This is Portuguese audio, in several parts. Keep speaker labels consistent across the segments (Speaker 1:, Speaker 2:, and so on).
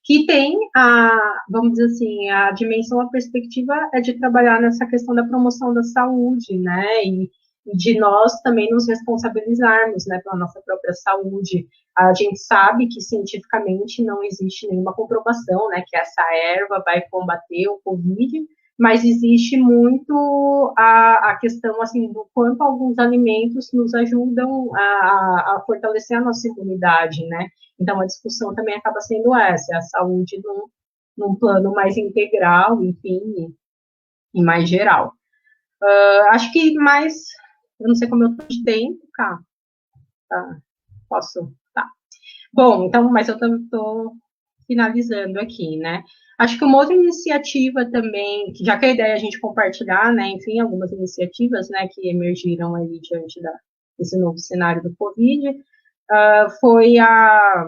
Speaker 1: que tem vamos dizer assim, a dimensão, a perspectiva é de trabalhar nessa questão da promoção da saúde, né, e de nós também nos responsabilizarmos, né, pela nossa própria saúde. A gente sabe que cientificamente não existe nenhuma comprovação, né, que essa erva vai combater o Covid, mas existe muito a questão, assim, do quanto alguns alimentos nos ajudam a fortalecer a nossa imunidade, né? Então, a discussão também acaba sendo essa, a saúde num plano mais integral, enfim, e mais geral. Acho que mais, eu não sei como eu estou de tempo, tá? Posso? Tá. Bom, então, mas eu estou finalizando aqui, né? Acho que uma outra iniciativa também, já que a ideia é a gente compartilhar, né, enfim, algumas iniciativas, né, que emergiram aí diante desse novo cenário do Covid, foi a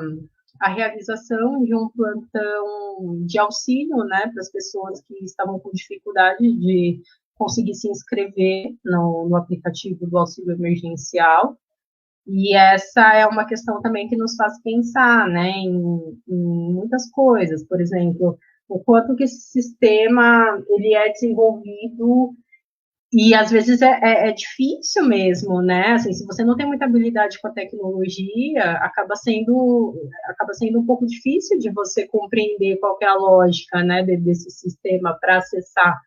Speaker 1: realização de um plantão de auxílio, né, para as pessoas que estavam com dificuldade de conseguir se inscrever no aplicativo do auxílio emergencial. E essa é uma questão também que nos faz pensar, né, em muitas coisas. Por exemplo, o quanto que esse sistema ele é desenvolvido e às vezes é difícil mesmo, né? Assim, se você não tem muita habilidade com a tecnologia, acaba sendo um pouco difícil de você compreender qual é a lógica, né, desse sistema para acessar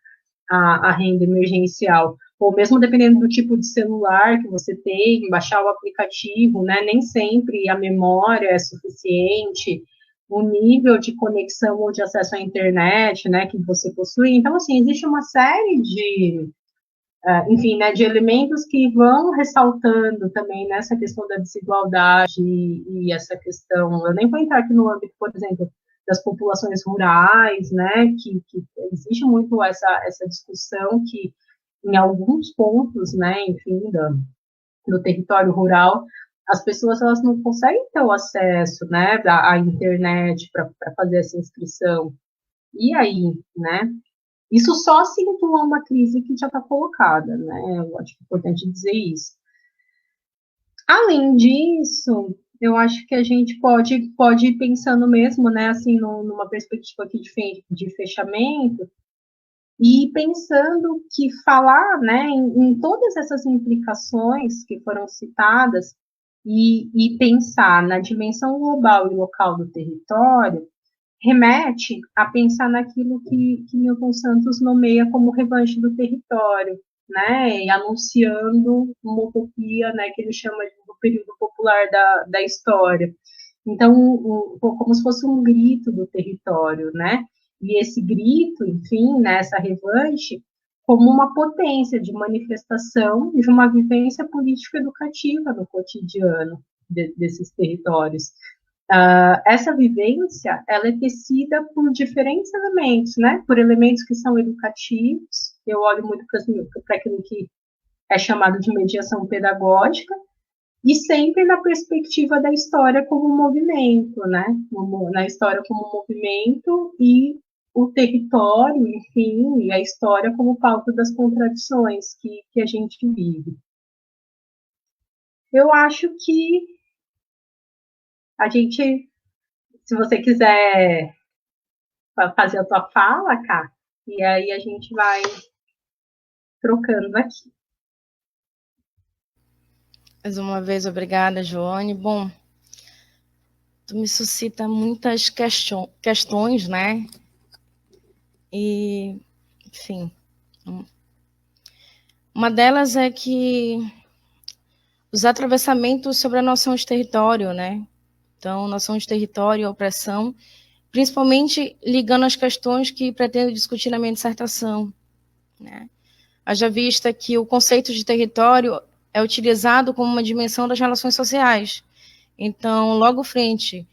Speaker 1: a renda emergencial. Ou mesmo dependendo do tipo de celular que você tem, baixar o aplicativo, né? Nem sempre a memória é suficiente, o nível de conexão ou de acesso à internet, né, que você possui. Então, assim, existe uma série enfim, né, de elementos que vão ressaltando também nessa questão da desigualdade e essa questão, eu nem vou entrar aqui no âmbito, por exemplo, das populações rurais, né, que existe muito essa discussão que, em alguns pontos, né, enfim, do território rural, as pessoas elas não conseguem ter o acesso, né, à internet para fazer essa inscrição. E aí, né? Isso só acentua uma crise que já está colocada, né? Eu acho que é importante dizer isso. Além disso, eu acho que a gente pode ir pensando mesmo, né, assim, numa perspectiva aqui de fechamento, e pensando que falar, né, em todas essas implicações que foram citadas, e pensar na dimensão global e local do território, remete a pensar naquilo que Milton Santos nomeia como revanche do território, né, e anunciando uma utopia, né, que ele chama do período popular da história. Então, como se fosse um grito do território, né, e esse grito, enfim, né, essa revanche, como uma potência de manifestação de uma vivência política educativa no cotidiano desses territórios. Essa vivência, ela é tecida por diferentes elementos, né? Por elementos que são educativos, eu olho muito para aquilo que é chamado de mediação pedagógica, e sempre na perspectiva da história como movimento, né? Na história como movimento e o território, enfim, e a história como pauta das contradições que a gente vive. Eu acho que a gente, se você quiser fazer a tua fala, Cá, e aí a gente vai trocando aqui.
Speaker 2: Mais uma vez, obrigada, Joane. Bom, tu me suscita muitas questões, né? E, enfim, uma delas é que os atravessamentos sobre a noção de território, né? Então, noção de território e opressão, principalmente ligando as questões que pretendo discutir na minha dissertação, né? Haja vista que o conceito de território é utilizado como uma dimensão das relações sociais. Então, logo frente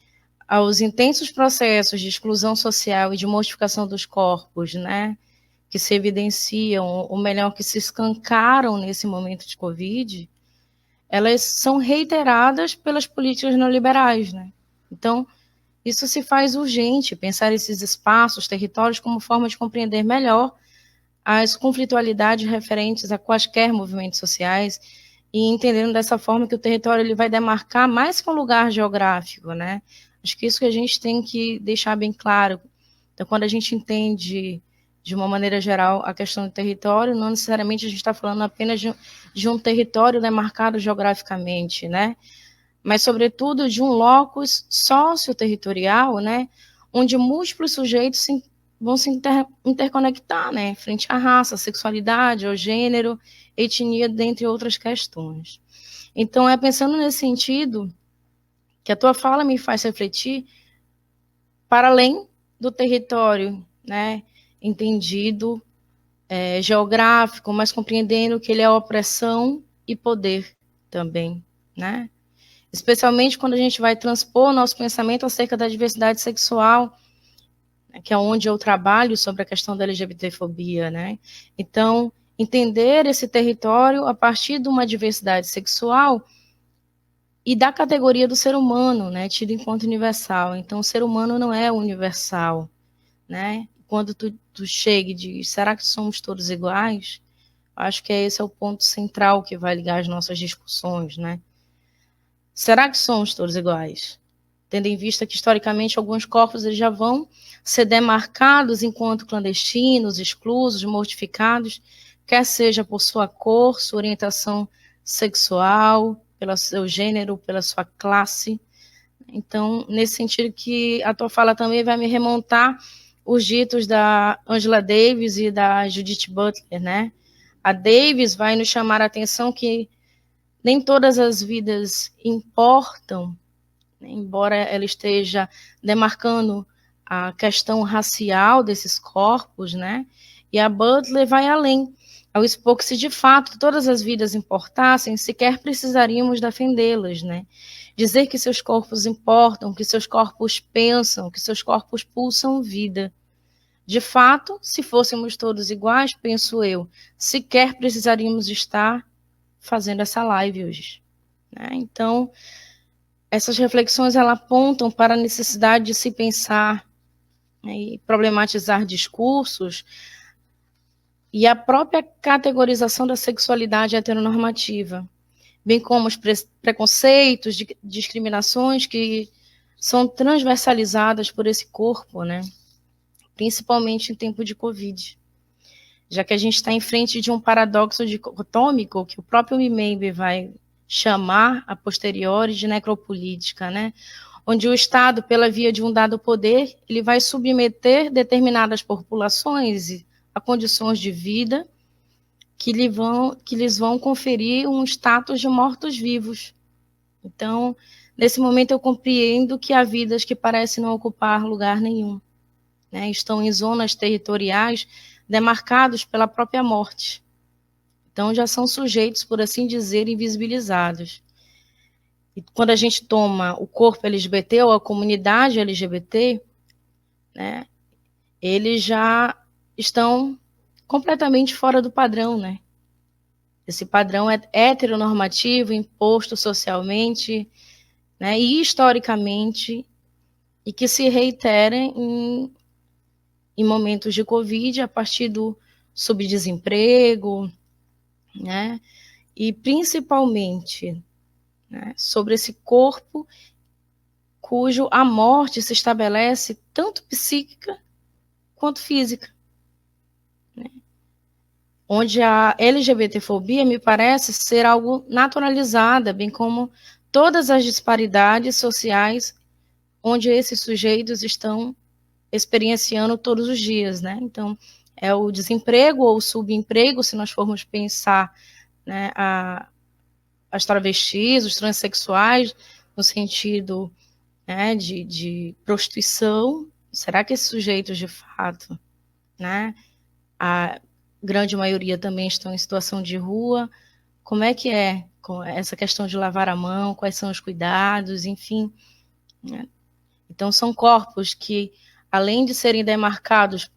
Speaker 2: aos intensos processos de exclusão social e de mortificação dos corpos, né, que se evidenciam, ou melhor, que se escancaram nesse momento de Covid, elas são reiteradas pelas políticas neoliberais, né? Então, isso se faz urgente, pensar esses espaços, territórios, como forma de compreender melhor as conflitualidades referentes a quaisquer movimentos sociais e entendendo dessa forma que o território ele vai demarcar mais que um lugar geográfico, né? Acho que isso que a gente tem que deixar bem claro. Então, quando a gente entende, de uma maneira geral, a questão do território, não necessariamente a gente está falando apenas de um território demarcado geograficamente, né? Mas, sobretudo, de um locus socioterritorial, né? Onde múltiplos sujeitos vão se interconectar, né? Frente à raça, à sexualidade, ao gênero, etnia, dentre outras questões. Então, é pensando nesse sentido que a tua fala me faz refletir para além do território, né, entendido, geográfico, mas compreendendo que ele é opressão e poder também, né? Especialmente quando a gente vai transpor nosso pensamento acerca da diversidade sexual, né, que é onde eu trabalho sobre a questão da LGBTfobia, né? Então, entender esse território a partir de uma diversidade sexual e da categoria do ser humano, né, tido enquanto universal. Então, o ser humano não é universal, né? Quando tu chega e diz, será que somos todos iguais? Acho que esse é o ponto central que vai ligar as nossas discussões, né? Será que somos todos iguais? Tendo em vista que, historicamente, alguns corpos eles já vão ser demarcados enquanto clandestinos, exclusos, mortificados, quer seja por sua cor, sua orientação sexual, pelo seu gênero, pela sua classe. Então, nesse sentido que a tua fala também vai me remontar os ditos da Angela Davis e da Judith Butler, né? A Davis vai nos chamar a atenção que nem todas as vidas importam, né? Embora ela esteja demarcando a questão racial desses corpos, né? E a Butler vai além, ao expor que se de fato todas as vidas importassem, sequer precisaríamos defendê-las, né? Dizer que seus corpos importam, que seus corpos pensam, que seus corpos pulsam vida. De fato, se fôssemos todos iguais, penso eu, sequer precisaríamos estar fazendo essa live hoje, né? Então, essas reflexões elas apontam para a necessidade de se pensar, né, e problematizar discursos e a própria categorização da sexualidade heteronormativa, bem como os preconceitos, discriminações que são transversalizadas por esse corpo, né? Principalmente em tempo de Covid, já que a gente está em frente de um paradoxo dicotômico que o próprio Mbembe vai chamar a posteriori de necropolítica, né? Onde o Estado, pela via de um dado poder, ele vai submeter determinadas populações a condições de vida que lhes vão conferir um status de mortos-vivos. Então, nesse momento eu compreendo que há vidas que parecem não ocupar lugar nenhum, né? Estão em zonas territoriais demarcados pela própria morte. Então, já são sujeitos, por assim dizer, invisibilizados. E quando a gente toma o corpo LGBT ou a comunidade LGBT, né, eles já estão completamente fora do padrão, né? Esse padrão é heteronormativo, imposto socialmente, né, e historicamente, e que se reitera em momentos de Covid, a partir do subdesemprego, né, e principalmente, né, sobre esse corpo cujo a morte se estabelece tanto psíquica quanto física, né? Onde a LGBTfobia me parece ser algo naturalizada, bem como todas as disparidades sociais onde esses sujeitos estão experienciando todos os dias, né? Então, é o desemprego ou o subemprego, se nós formos pensar, né, as travestis, os transexuais, no sentido, né, de prostituição. Será que esses sujeitos, de fato, né, a grande maioria também estão em situação de rua? Como é que é com essa questão de lavar a mão? Quais são os cuidados? Enfim, né? Então, são corpos que, além de serem demarcados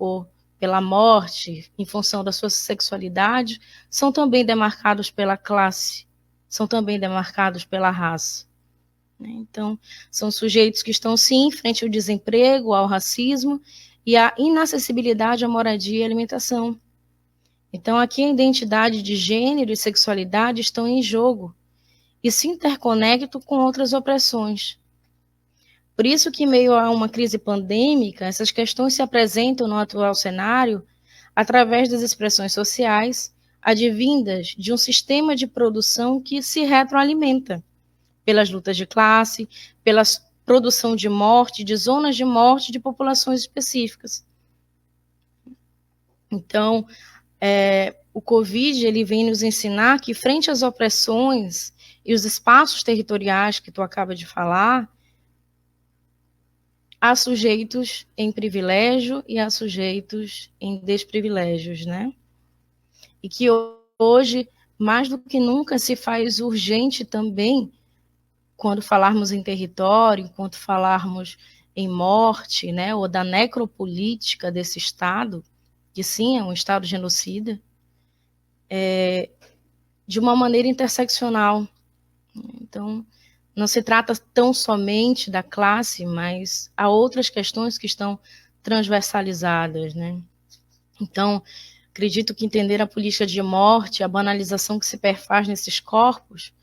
Speaker 2: pela morte, em função da sua sexualidade, são também demarcados pela classe, são também demarcados pela raça. Então, são sujeitos que estão, sim, frente ao desemprego, ao racismo e à inacessibilidade à moradia e alimentação. Então, aqui a identidade de gênero e sexualidade estão em jogo e se interconectam com outras opressões. Por isso que, em meio a uma crise pandêmica, essas questões se apresentam no atual cenário através das expressões sociais, advindas de um sistema de produção que se retroalimenta pelas lutas de classe, pela produção de morte, de zonas de morte de populações específicas. Então, o Covid ele vem nos ensinar que, frente às opressões e os espaços territoriais que tu acaba de falar, há sujeitos em privilégio e há sujeitos em desprivilégios, né? E que hoje, mais do que nunca, se faz urgente também, quando falarmos em território, quando falarmos em morte, né, ou da necropolítica desse Estado, que sim, é um Estado genocida, de uma maneira interseccional. Então, não se trata tão somente da classe, mas há outras questões que estão transversalizadas, né? Então, acredito que entender a política de morte, a banalização que se perfaz nesses corpos,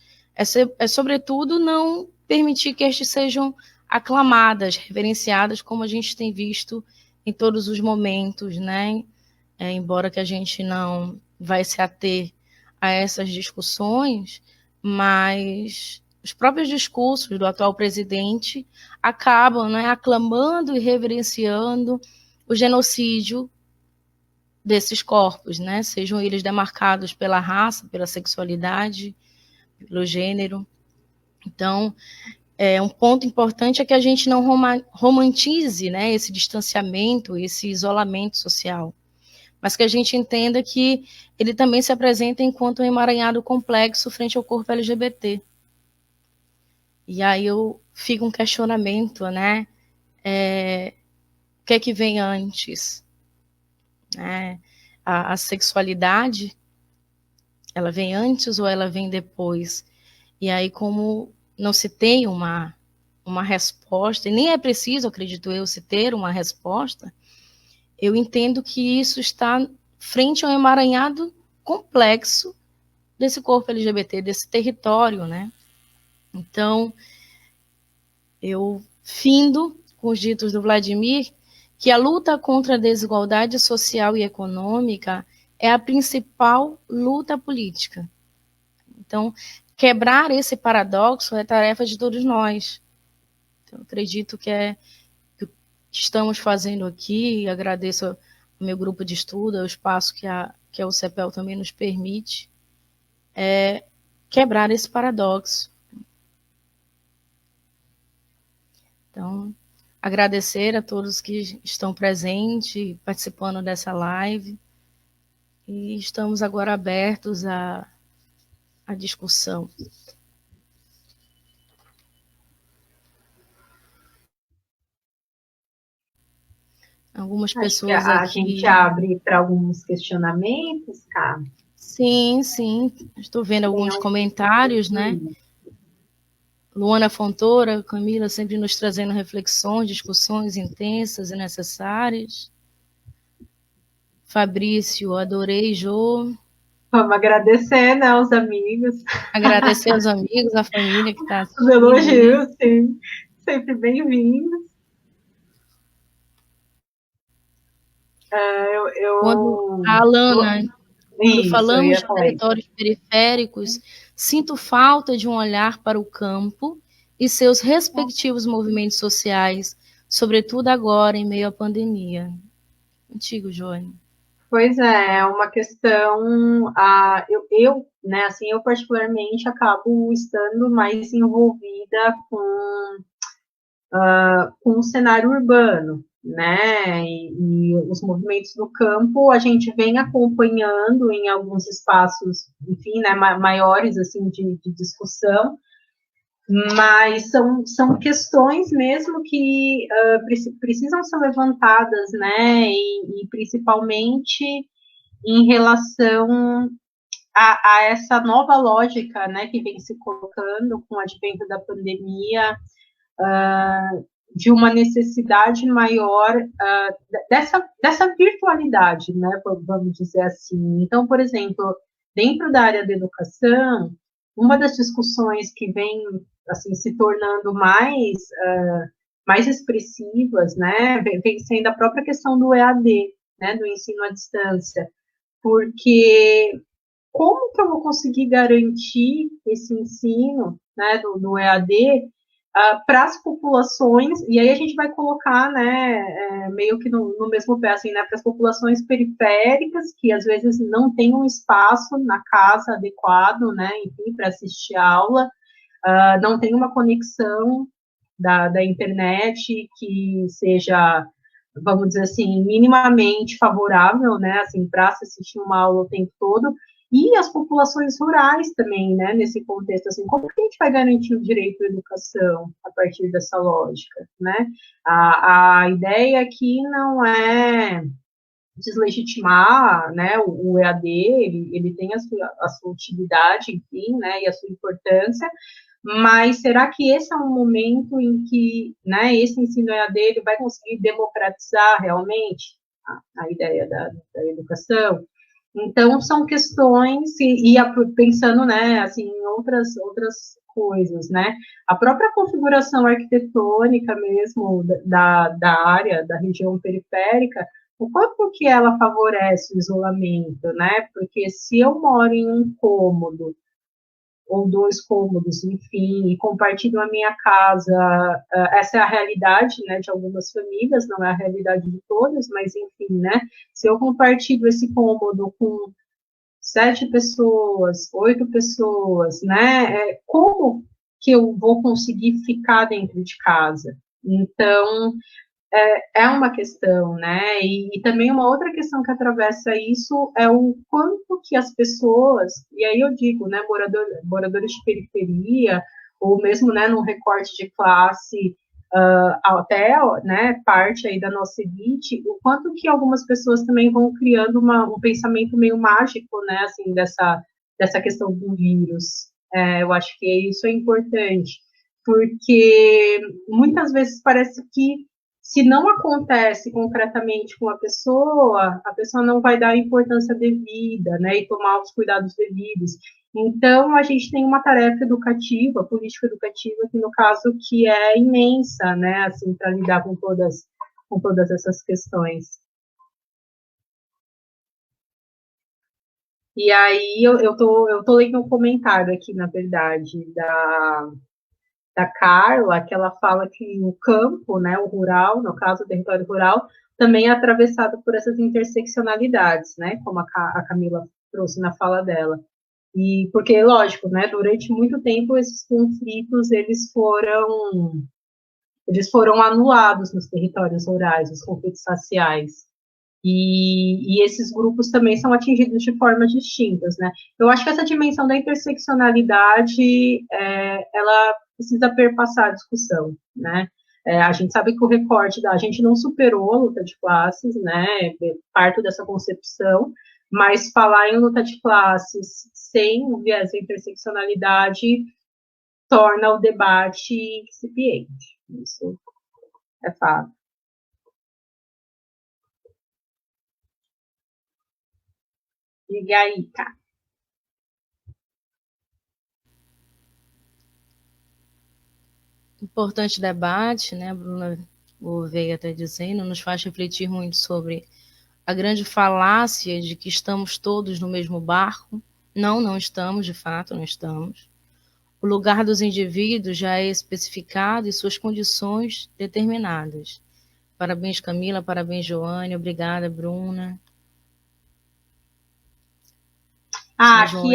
Speaker 2: sobretudo, não permitir que estes sejam aclamadas, reverenciadas, como a gente tem visto em todos os momentos, né? Embora que a gente não vai se ater a essas discussões, mas os próprios discursos do atual presidente acabam, né, aclamando e reverenciando o genocídio desses corpos, né, sejam eles demarcados pela raça, pela sexualidade, pelo gênero. Então, um ponto importante é que a gente não romantize, né, esse distanciamento, esse isolamento social, mas que a gente entenda que ele também se apresenta enquanto um emaranhado complexo frente ao corpo LGBT. E aí fica um questionamento, né? O que é que vem antes? A sexualidade, ela vem antes ou ela vem depois? E aí, como não se tem uma resposta, e nem é preciso, acredito eu, se ter uma resposta, eu entendo que isso está frente a um emaranhado complexo desse corpo LGBT, desse território, né? Então, eu findo com os ditos do Vladimir que a luta contra a desigualdade social e econômica é a principal luta política. Então, quebrar esse paradoxo é tarefa de todos nós. Então, acredito que que o que estamos fazendo aqui, agradeço ao meu grupo de estudo, ao espaço que a UCPEL também nos permite, quebrar esse paradoxo. Então, agradecer a todos que estão presentes, participando dessa live, e estamos agora abertos à discussão. Algumas pessoas
Speaker 1: a
Speaker 2: aqui...
Speaker 1: gente abre para alguns questionamentos, tá?
Speaker 2: Sim, estou vendo alguns comentários, né? Luana Fontoura, Camila, sempre nos trazendo reflexões, discussões intensas e necessárias. Fabrício, adorei, Jô.
Speaker 1: Vamos agradecer, né, aos amigos.
Speaker 2: Agradecer aos amigos, à família que está assistindo.
Speaker 1: Os elogios, sim, sempre bem-vindos.
Speaker 2: Quando a Alana, quando falamos de territórios periféricos, sinto falta de um olhar para o campo e seus respectivos movimentos sociais, sobretudo agora, em meio à pandemia. Contigo, Joane.
Speaker 1: Pois é uma questão, né, assim, eu particularmente acabo estando mais envolvida com o cenário urbano, né, e os movimentos do campo a gente vem acompanhando em alguns espaços, enfim, né, maiores, assim, de discussão, mas são questões mesmo que precisam ser levantadas, né, e principalmente em relação a essa nova lógica, né, que vem se colocando com o advento da pandemia, de uma necessidade maior dessa virtualidade, né, vamos dizer assim. Então, por exemplo, dentro da área da educação, uma das discussões que vem assim se tornando mais mais expressivas, né, vem sendo a própria questão do EAD, né, do ensino à distância, porque como que eu vou conseguir garantir esse ensino, né, do EAD para as populações, e aí a gente vai colocar, né, meio que no mesmo pé, assim, né, para as populações periféricas, que às vezes não têm um espaço na casa adequado, né, enfim, para assistir a aula, não tem uma conexão da internet que seja, vamos dizer assim, minimamente favorável, né, assim, para assistir uma aula o tempo todo, e as populações rurais também, né, nesse contexto, assim, como que a gente vai garantir o direito à educação a partir dessa lógica, né? A ideia aqui não é deslegitimar, né, o EAD, ele tem a sua utilidade, enfim, né, e a sua importância, mas será que esse é um momento em que, né, esse ensino EAD ele vai conseguir democratizar realmente a ideia da educação? Então, são questões, pensando, né, assim, em outras coisas, né, a própria configuração arquitetônica mesmo da área, da região periférica, o quanto que ela favorece o isolamento, né, porque se eu moro em um cômodo, ou 2 cômodos, enfim, e compartilho a minha casa, essa é a realidade, né, de algumas famílias, não é a realidade de todas, mas enfim, né, se eu compartilho esse cômodo com 7 pessoas, 8 pessoas, né, como que eu vou conseguir ficar dentro de casa? Então, é uma questão, né? E também uma outra questão que atravessa isso é o quanto que as pessoas, e aí eu digo, né, moradores de periferia, ou mesmo, né, num recorte de classe, até, né, parte aí da nossa elite, o quanto que algumas pessoas também vão criando um pensamento meio mágico, né, assim, dessa questão do vírus. Eu acho que isso é importante, porque muitas vezes parece que se não acontece concretamente com a pessoa não vai dar a importância devida, né, e tomar os cuidados devidos. Então, a gente tem uma tarefa educativa, política educativa, que no caso que é imensa, né, assim, para lidar com todas essas questões. E aí eu tô lendo um comentário aqui, na verdade, da Carla, que ela fala que o campo, né, o rural, no caso, o território rural, também é atravessado por essas interseccionalidades, né, como a Camila trouxe na fala dela. E porque, lógico, né, durante muito tempo esses conflitos eles foram anulados nos territórios rurais, os conflitos raciais. E esses grupos também são atingidos de formas distintas, né? Eu acho que essa dimensão da interseccionalidade, ela precisa perpassar a discussão, né? A gente sabe que o recorte a gente não superou a luta de classes, né? Parto dessa concepção, mas falar em luta de classes sem o viés da interseccionalidade torna o debate incipiente. Isso é fato. Diga aí, cara.
Speaker 2: Importante debate, né, Bruna Gouveia está dizendo, nos faz refletir muito sobre a grande falácia de que estamos todos no mesmo barco. Não, não estamos, de fato, não estamos. O lugar dos indivíduos já é especificado e suas condições determinadas. Parabéns, Camila, parabéns, Joane, obrigada, Bruna.
Speaker 1: Aqui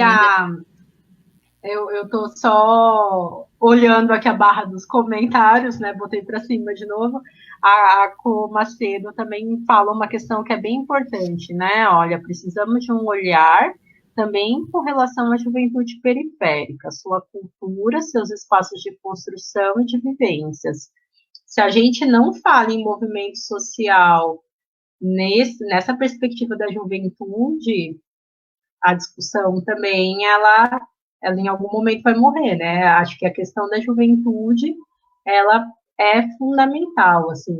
Speaker 1: eu tô só olhando aqui a barra dos comentários, né? Botei para cima de novo. A Co Macedo também fala uma questão que é bem importante, né? Olha, precisamos de um olhar também com relação à juventude periférica, sua cultura, seus espaços de construção e de vivências. Se a gente não fala em movimento social nessa perspectiva da juventude, a discussão também ela em algum momento vai morrer, né? Acho que a questão da juventude ela é fundamental assim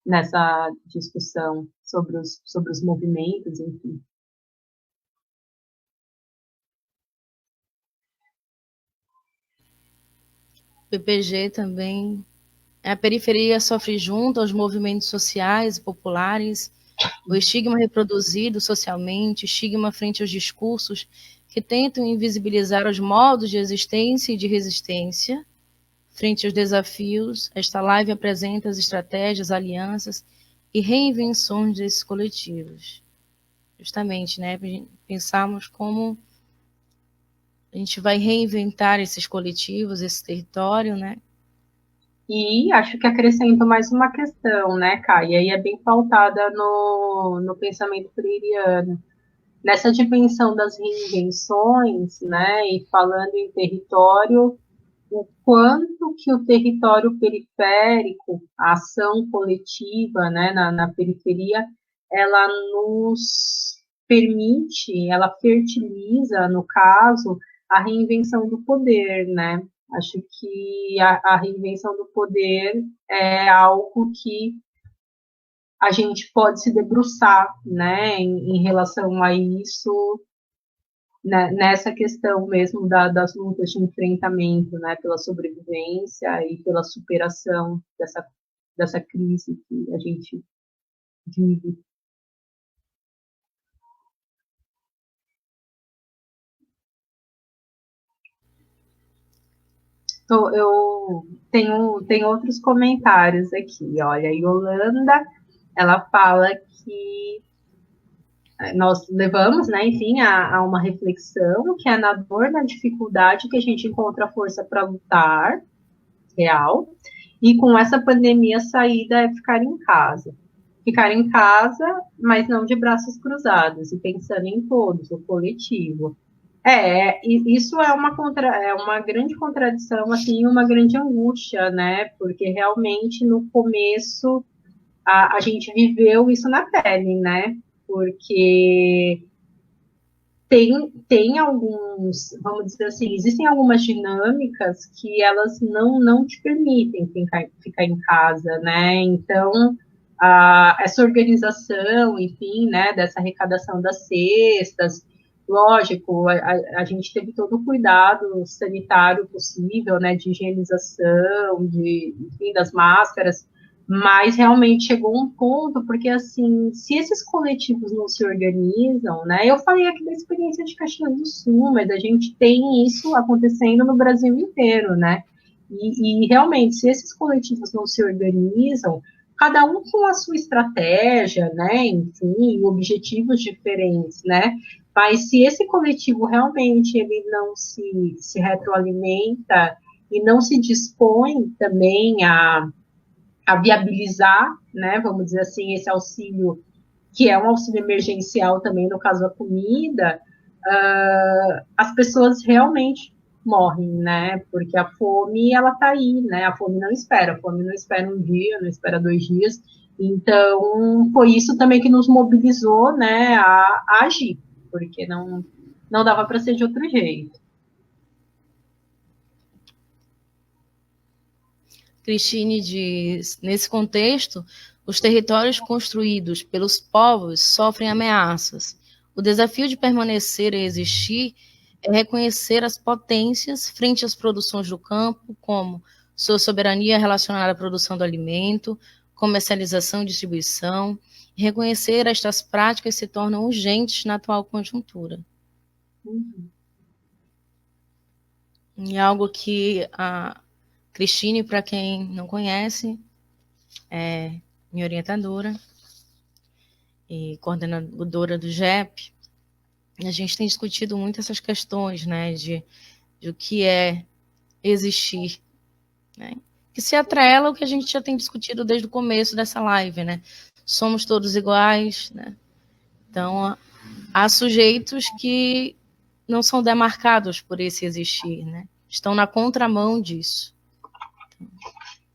Speaker 1: nessa discussão sobre os movimentos, enfim.
Speaker 2: PPG também. A periferia sofre junto aos movimentos sociais e populares, o estigma reproduzido socialmente, estigma frente aos discursos que tentam invisibilizar os modos de existência e de resistência. Frente aos desafios, esta live apresenta as estratégias, alianças e reinvenções desses coletivos. Justamente, né? Pensarmos como a gente vai reinventar esses coletivos, esse território, né?
Speaker 1: E acho que acrescento mais uma questão, né, Kai? E aí é bem pautada no pensamento freiriano. Nessa dimensão das reinvenções, né, e falando em território, o quanto que o território periférico, a ação coletiva, né, na periferia, ela nos permite, ela fertiliza, no caso, a reinvenção do poder, né? Acho que a reinvenção do poder é algo que a gente pode se debruçar, né, em relação a isso, né, nessa questão mesmo das lutas de enfrentamento, né, pela sobrevivência e pela superação dessa crise que a gente vive. Então, eu tenho outros comentários aqui. Olha, a Yolanda, ela fala que nós levamos, né, enfim, a uma reflexão que é na dor, na dificuldade que a gente encontra força para lutar, real, e com essa pandemia a saída é ficar em casa. Ficar em casa, mas não de braços cruzados, e pensando em todos, o coletivo. Isso é uma grande contradição, assim, uma grande angústia, né? Porque realmente no começo a gente viveu isso na pele, né? Porque tem alguns, vamos dizer assim, existem algumas dinâmicas que elas não te permitem ficar em casa, né? Então, essa organização, enfim, né, dessa arrecadação das cestas, lógico, a gente teve todo o cuidado sanitário possível, né, de higienização, enfim, das máscaras, mas realmente chegou um ponto, porque assim, se esses coletivos não se organizam, né? Eu falei aqui da experiência de Caxias do Sul, mas a gente tem isso acontecendo no Brasil inteiro, né? E realmente, se esses coletivos não se organizam, cada um com a sua estratégia, né? Enfim, objetivos diferentes, né? Mas se esse coletivo realmente ele não se retroalimenta e não se dispõe também a viabilizar, né, vamos dizer assim, esse auxílio, que é um auxílio emergencial também, no caso da comida, as pessoas realmente morrem, né, porque a fome, ela tá aí, né, a fome não espera um dia, não espera 2 dias, então, foi isso também que nos mobilizou, né, a agir, porque não dava para ser de outro jeito.
Speaker 2: Cristine diz, nesse contexto, os territórios construídos pelos povos sofrem ameaças. O desafio de permanecer e existir é reconhecer as potências frente às produções do campo, como sua soberania relacionada à produção do alimento, comercialização e distribuição. Reconhecer estas práticas se tornam urgentes na atual conjuntura. E algo que a Cristine, para quem não conhece, é minha orientadora e coordenadora do GEP. A gente tem discutido muito essas questões, né, de o que é existir, né, que se atrela ao que a gente já tem discutido desde o começo dessa live, né, somos todos iguais, né, então há sujeitos que não são demarcados por esse existir, né, estão na contramão disso.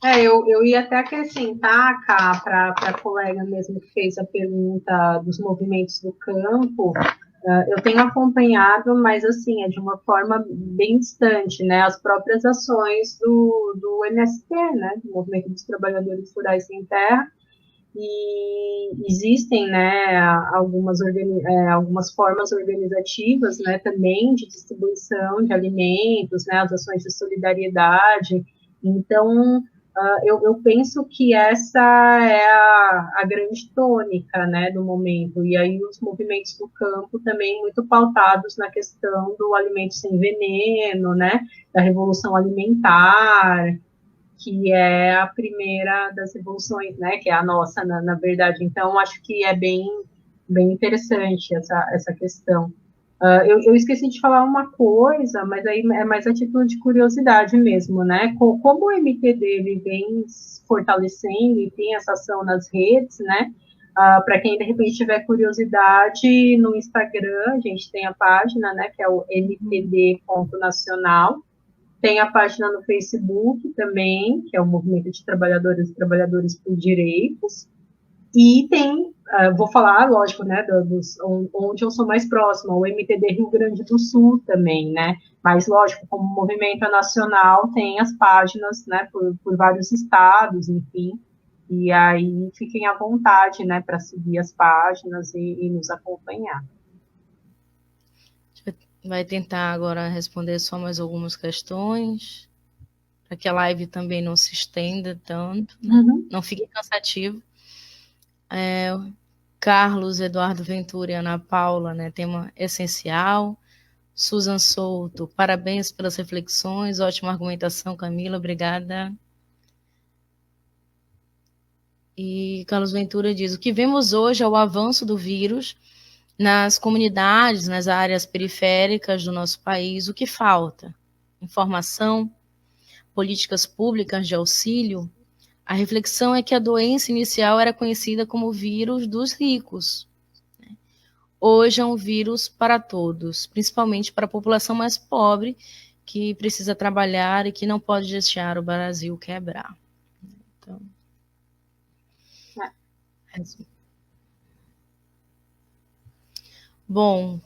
Speaker 1: Eu ia até acrescentar, cá, para a colega mesmo que fez a pergunta dos movimentos do campo, eu tenho acompanhado, mas assim, é de uma forma bem distante, né, as próprias ações do MST, né, do Movimento dos Trabalhadores Rurais Sem Terra, e existem, né, algumas formas organizativas, né, também de distribuição de alimentos, né, as ações de solidariedade, Então, eu penso que essa é a grande tônica, né, do momento. E aí os movimentos do campo também muito pautados na questão do alimento sem veneno, né, da revolução alimentar, que é a primeira das revoluções, né, que é a nossa, na verdade. Então, acho que é bem interessante essa questão. Eu esqueci de falar uma coisa, mas aí é mais a título de curiosidade mesmo, né? Como o MTD ele vem se fortalecendo e tem essa ação nas redes, né? Para quem de repente tiver curiosidade, no Instagram a gente tem a página, né? Que é o mtd.nacional. Tem a página no Facebook também, que é o Movimento de Trabalhadoras e Trabalhadores por Direitos. E tem, vou falar, lógico, né, onde eu sou mais próxima, o MTD Rio Grande do Sul também, né, mas lógico, como movimento nacional, tem as páginas, né, por vários estados, enfim, e aí fiquem à vontade, né, para seguir as páginas e nos acompanhar.
Speaker 2: Vai tentar agora responder só mais algumas questões, para que a live também não se estenda tanto, né? Não fique cansativo. Carlos Eduardo Ventura e Ana Paula, né, tema essencial. Susan Souto, parabéns pelas reflexões, ótima argumentação, Camila, obrigada. E Carlos Ventura diz, o que vemos hoje é o avanço do vírus nas comunidades, nas áreas periféricas do nosso país. O que falta? Informação, políticas públicas de auxílio. A reflexão é que a doença inicial era conhecida como vírus dos ricos. Hoje é um vírus para todos, principalmente para a população mais pobre, que precisa trabalhar e que não pode deixar o Brasil quebrar. Então, bom,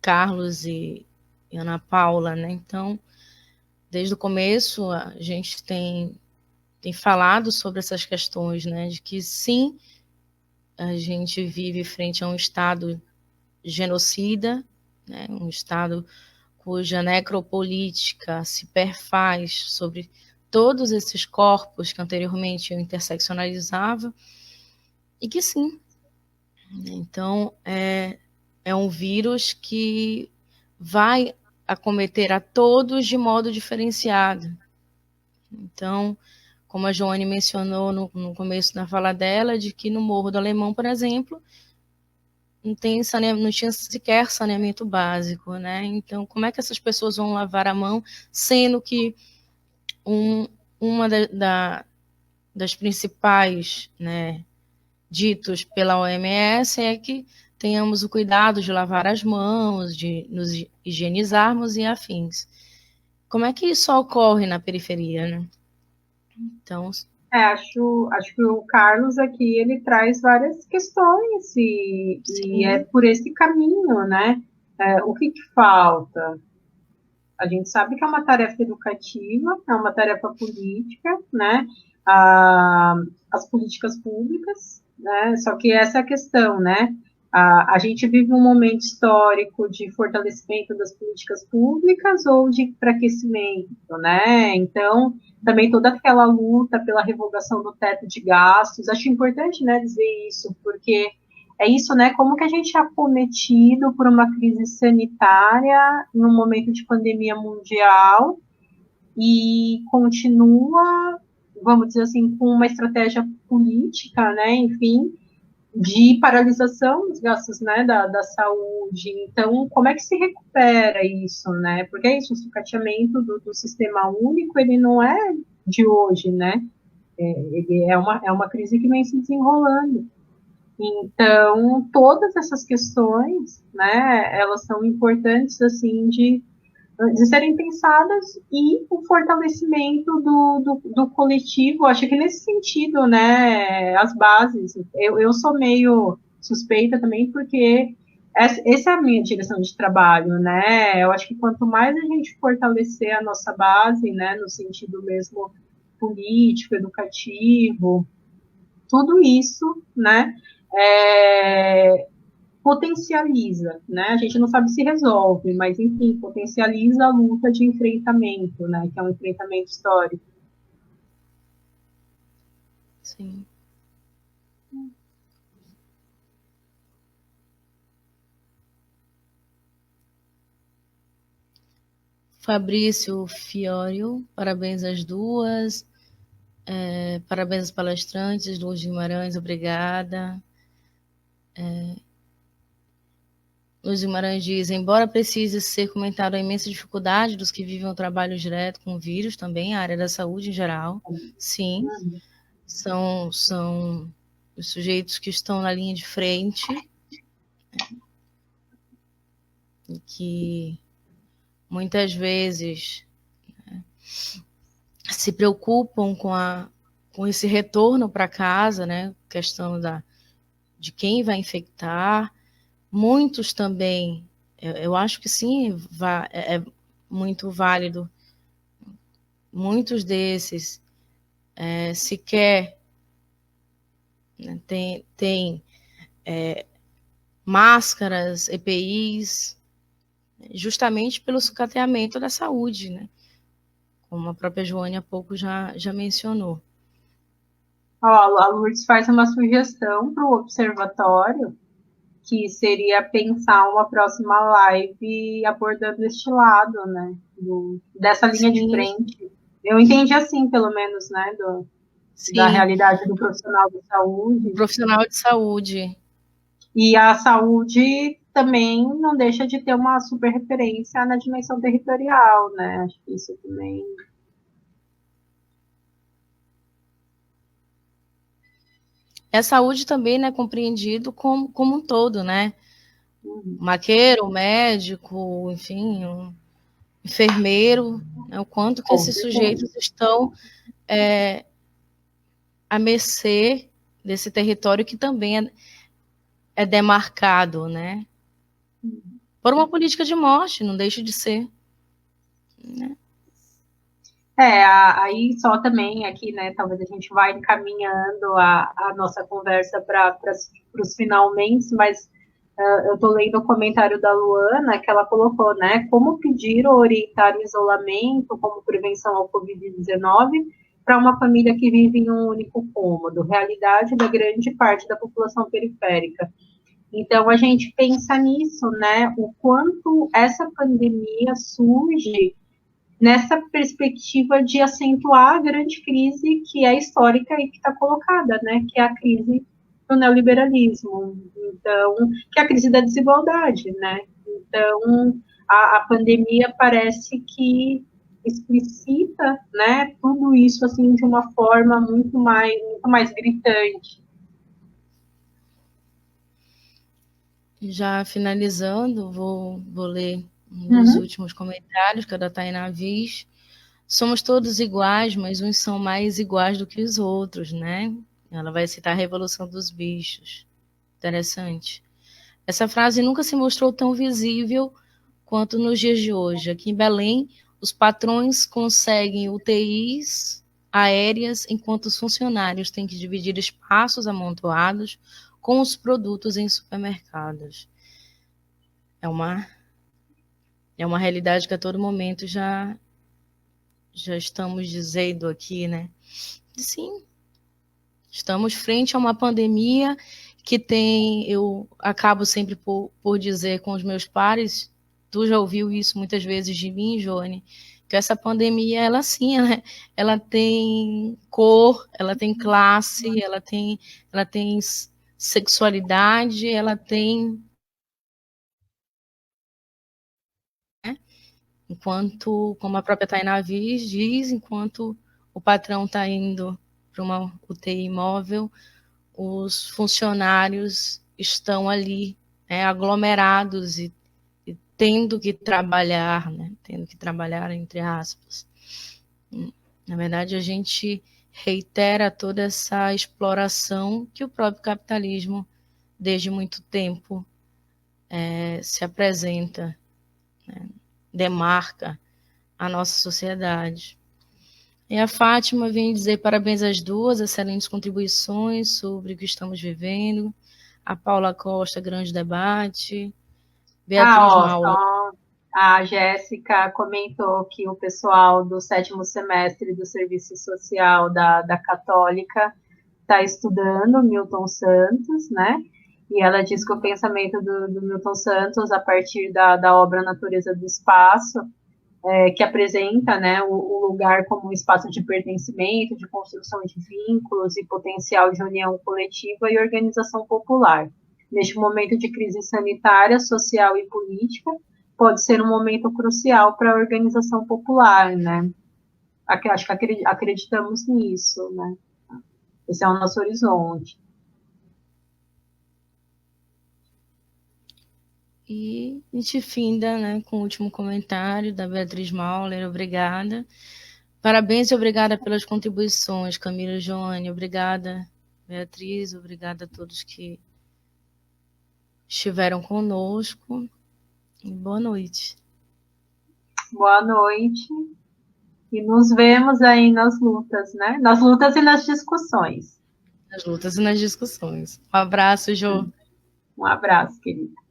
Speaker 2: Carlos e Ana Paula, né? Então, desde o começo, a gente tem falado sobre essas questões, né? De que, sim, a gente vive frente a um Estado genocida, né? Um Estado cuja necropolítica se perfaz sobre todos esses corpos que anteriormente eu interseccionalizava, e que sim. Então, é um vírus que vai acometer a todos de modo diferenciado. Então, como a Joane mencionou no começo da fala dela, de que no Morro do Alemão, por exemplo, não tinha sequer saneamento básico, né? Então, como é que essas pessoas vão lavar a mão, sendo que uma das principais, né, ditos pela OMS é que tenhamos o cuidado de lavar as mãos, de nos higienizarmos e afins. Como é que isso ocorre na periferia, né? Então,
Speaker 1: acho que o Carlos aqui ele traz várias questões e é por esse caminho, né? O que falta? A gente sabe que é uma tarefa educativa, é uma tarefa política, né? As políticas públicas, né? Só que essa é a questão, né? A gente vive um momento histórico de fortalecimento das políticas públicas ou de enfraquecimento, né? Então, também toda aquela luta pela revogação do teto de gastos, acho importante, né, dizer isso, porque é isso, né? Como que a gente é acometido por uma crise sanitária num momento de pandemia mundial e continua, vamos dizer assim, com uma estratégia política, né? Enfim, de paralisação dos gastos, né, da saúde. Então, como é que se recupera isso, né? Porque é isso, o sucateamento do sistema único, ele não é de hoje, né? Ele é uma crise que vem se desenrolando. Então, todas essas questões, né, elas são importantes, assim, de serem pensadas e o fortalecimento do coletivo, acho que nesse sentido, né, as bases. Eu sou meio suspeita também, porque essa é a minha direção de trabalho, né, eu acho que quanto mais a gente fortalecer a nossa base, né, no sentido mesmo político, educativo, tudo isso, né, potencializa, né? A gente não sabe se resolve, mas enfim, potencializa a luta de enfrentamento, né? Que é um enfrentamento histórico.
Speaker 2: Sim. Fabrício Fiorio, parabéns às duas. Parabéns aos palestrantes, Luz Guimarães, obrigada. Luz Guimarães diz, embora precise ser comentado a imensa dificuldade dos que vivem o trabalho direto com o vírus, também a área da saúde em geral, sim, são os sujeitos que estão na linha de frente e que muitas vezes se preocupam com esse retorno para casa, né? Questão de quem vai infectar. Muitos também, eu acho que sim, é muito válido. Muitos desses sequer né, tem máscaras, EPIs, justamente pelo sucateamento da saúde, né? Como a própria Joane há pouco já mencionou.
Speaker 1: A Lourdes faz uma sugestão para o observatório, que seria pensar uma próxima live abordando este lado, né? Dessa linha de frente. Eu entendi assim, pelo menos, né? Da realidade do profissional de saúde.
Speaker 2: Profissional de saúde.
Speaker 1: E a saúde também não deixa de ter uma super referência na dimensão territorial, né? Acho que isso também.
Speaker 2: A saúde também, né, compreendido como um todo, né? Maqueiro, médico, enfim, um enfermeiro, né, o quanto que esses sujeitos estão à mercê desse território que também é demarcado, né? Por uma política de morte, não deixa de ser. Né?
Speaker 1: Aí só também aqui, né, talvez a gente vai encaminhando a nossa conversa para os finalmente, mas eu estou lendo o comentário da Luana, que ela colocou, né, como pedir ou orientar o isolamento como prevenção ao Covid-19 para uma família que vive em um único cômodo, realidade da grande parte da população periférica. Então, a gente pensa nisso, né, o quanto essa pandemia surge nessa perspectiva de acentuar a grande crise que é histórica e que está colocada, né, que é a crise do neoliberalismo, então, que é a crise da desigualdade, né, então, a pandemia parece que explicita, né, tudo isso, assim, de uma forma muito mais gritante.
Speaker 2: Já finalizando, vou ler um dos últimos comentários, que é da Tainá Viz. Somos todos iguais, mas uns são mais iguais do que os outros, né? Ela vai citar a Revolução dos Bichos. Interessante. Essa frase nunca se mostrou tão visível quanto nos dias de hoje. Aqui em Belém, os patrões conseguem UTIs aéreas, enquanto os funcionários têm que dividir espaços amontoados com os produtos em supermercados. É uma realidade que a todo momento já estamos dizendo aqui, né? Sim, estamos frente a uma pandemia que eu acabo sempre por dizer com os meus pares, tu já ouviu isso muitas vezes de mim, Joane, que essa pandemia, ela sim, ela tem cor, ela tem classe, ela tem sexualidade, ela tem... Né? Enquanto, como a própria Tainá Viz diz, enquanto o patrão está indo para uma UTI móvel, os funcionários estão ali, né, aglomerados e tendo que trabalhar, né, tendo que trabalhar entre aspas. Na verdade, a gente reitera toda essa exploração que o próprio capitalismo, desde muito tempo, se apresenta, né, demarca a nossa sociedade. E a Fátima vem dizer parabéns às duas, excelentes contribuições sobre o que estamos vivendo. A Paula Costa, grande debate. Beatriz Maula.
Speaker 1: A Jéssica comentou que o pessoal do 7º semestre do Serviço Social da Católica está estudando Milton Santos, né? E ela diz que o pensamento do Milton Santos, a partir da obra Natureza do Espaço, que apresenta, né, o lugar como um espaço de pertencimento, de construção de vínculos e potencial de união coletiva e organização popular. Neste momento de crise sanitária, social e política, pode ser um momento crucial para a organização popular, né? Acho que acreditamos nisso, né? Esse é o nosso horizonte.
Speaker 2: E a gente finda, né, com o último comentário da Beatriz Mauler, obrigada. Parabéns e obrigada pelas contribuições, Camila e Joane, obrigada, Beatriz, obrigada a todos que estiveram conosco. E boa noite.
Speaker 1: Boa noite. E nos vemos aí nas lutas, né? Nas lutas e nas discussões.
Speaker 2: Nas lutas e nas discussões. Um abraço, Jô.
Speaker 1: Um abraço, querida.